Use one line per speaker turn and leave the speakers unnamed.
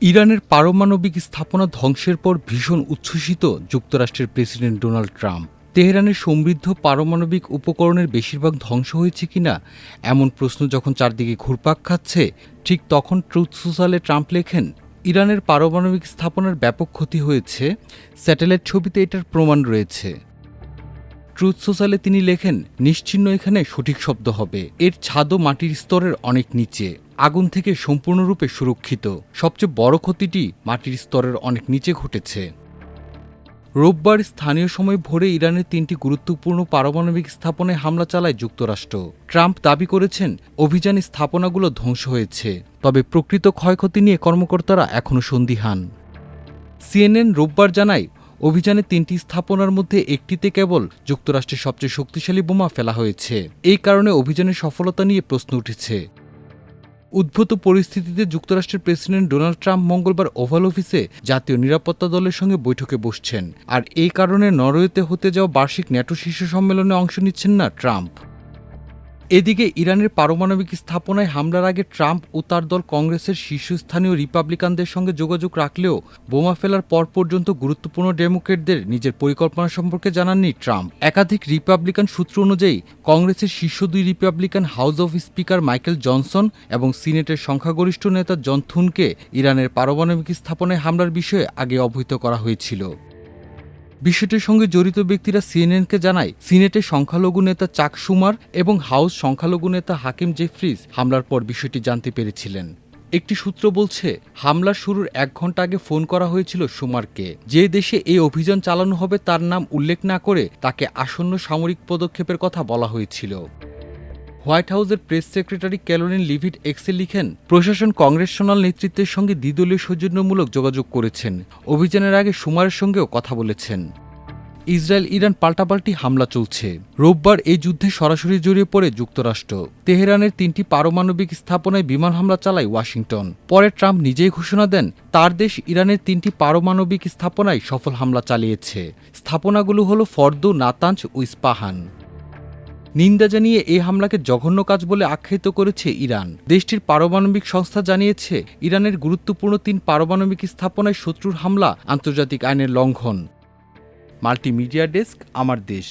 ইরানের পারমাণবিক স্থাপনা ধ্বংসের পর ভীষণ উচ্ছ্বসিত যুক্তরাষ্ট্রের প্রেসিডেন্ট ডোনাল্ড ট্রাম্প। তেহরানের সমৃদ্ধ পারমাণবিক উপকরণের বেশিরভাগ ধ্বংস হয়েছে কিনা এমন প্রশ্ন যখন চারদিকে ঘুরপাক খাচ্ছে, ঠিক তখন ট্রুথ সোশ্যালে ট্রাম্প লেখেন, ইরানের পারমাণবিক স্থাপনার ব্যাপক ক্ষতি হয়েছে, স্যাটেলাইট ছবিতে এটার প্রমাণ রয়েছে। ট্রুথ সোশ্যালে তিনি লেখেন, নিশ্চিহ্ন এখানে সঠিক শব্দ হবে, এর ছাদও মাটির স্তরের অনেক নিচে, আগুন থেকে সম্পূর্ণরূপে সুরক্ষিত। সবচেয়ে বড় ক্ষতিটি মাটির স্তরের অনেক নিচে ঘটেছে। রোববার স্থানীয় সময় ভোরে ইরানের 3টি গুরুত্বপূর্ণ পারমাণবিক স্থাপনায় হামলা চালায় যুক্তরাষ্ট্র। ট্রাম্প দাবি করেছেন, অভিযানে স্থাপনাগুলো ধ্বংস হয়েছে, তবে প্রকৃত ক্ষয়ক্ষতি নিয়ে কর্মকর্তারা এখনও সন্দিহান। সিএনএন রোববার জানায়, অভিযানে 3টি স্থাপনার মধ্যে একটিতে কেবল যুক্তরাষ্ট্রের সবচেয়ে শক্তিশালী বোমা ফেলা হয়েছে। এই কারণে অভিযানের সফলতা নিয়ে প্রশ্ন উঠেছে। উদ্ভূত পরিস্থিতিতে যুক্তরাষ্ট্রের প্রেসিডেন্ট ডোনাল্ড ট্রাম্প মঙ্গলবার ওভাল অফিসে জাতীয় নিরাপত্তা দলের সঙ্গে বৈঠকে বসছেন। আর এই কারণে নরওয়েতে হতে যাওয়া বার্ষিক ন্যাটো শীর্ষ সম্মেলনে অংশ নিচ্ছেন না ট্রাম্প। এদিকে ইরানের পারমাণবিক স্থাপনায় হামলার আগে ট্রাম্প ও তার দল কংগ্রেসের শীর্ষস্থানীয় রিপাবলিকানদের সঙ্গে যোগাযোগ রাখলেও বোমা ফেলার পর পর্যন্ত গুরুত্বপূর্ণ ডেমোক্রেটদের নিজের পরিকল্পনা সম্পর্কে জানাননি ট্রাম্প। একাধিক রিপাবলিকান সূত্র অনুযায়ী কংগ্রেসের শীর্ষ 2 Republican house of speaker Michael Johnson এবং সিনেটের সংখ্যাগরিষ্ঠ নেতা জন থুনকে ইরানের পারমাণবিক স্থাপনায় হামলার বিষয়ে আগে অবহিত করা হয়েছিল। বিষয়টির সঙ্গে জড়িত ব্যক্তিরা সিএনএনকে জানায়, সিনেটের সংখ্যালঘু নেতা চাক শুমার এবং হাউস সংখ্যালঘু নেতা হাকিম জেফ্রিজ হামলার পর বিষয়টি জানতে পেরেছিলেন। একটি সূত্র বলছে, হামলার শুরুর 1 ঘণ্টা আগে ফোন করা হয়েছিল শুমারকে। যে দেশে এই অভিযান চালানো হবে তার নাম উল্লেখ না করে তাকে আসন্ন সামরিক পদক্ষেপের কথা বলা হয়েছিল। হোয়াইট হাউসের প্রেস সেক্রেটারি ক্যারোলিন লিভিট এক্সে লিখেন, প্রশাসন কংগ্রেশনাল নেতৃত্বের সঙ্গে দ্বিদলীয় সৌজন্যমূলক যোগাযোগ করেছেন, অভিযানের আগে শুমারের সঙ্গেও কথা বলেছেন। ইসরায়েল ইরান পাল্টাপাল্টি হামলা চলছে। রোববার এই যুদ্ধে সরাসরি জড়িয়ে পড়ে যুক্তরাষ্ট্র। তেহরানের 3টি পারমাণবিক স্থাপনায় বিমান হামলা চালায় ওয়াশিংটন। পরে ট্রাম্প নিজেই ঘোষণা দেন, তার দেশ ইরানের 3টি পারমাণবিক স্থাপনায় সফল হামলা চালিয়েছে। স্থাপনাগুলো হল ফর্দো, নাতাঞ্জ ও ইস্পাহান। নিন্দা জানিয়ে এই হামলাকে জঘন্য কাজ বলে আখ্যায়িত করেছে ইরান। দেশটির পারমাণবিক সংস্থা জানিয়েছে, ইরানের গুরুত্বপূর্ণ 3 পারমাণবিক স্থাপনায় শত্রুর হামলা আন্তর্জাতিক আইনের লঙ্ঘন। মাল্টিমিডিয়া ডেস্ক, আমার দেশ।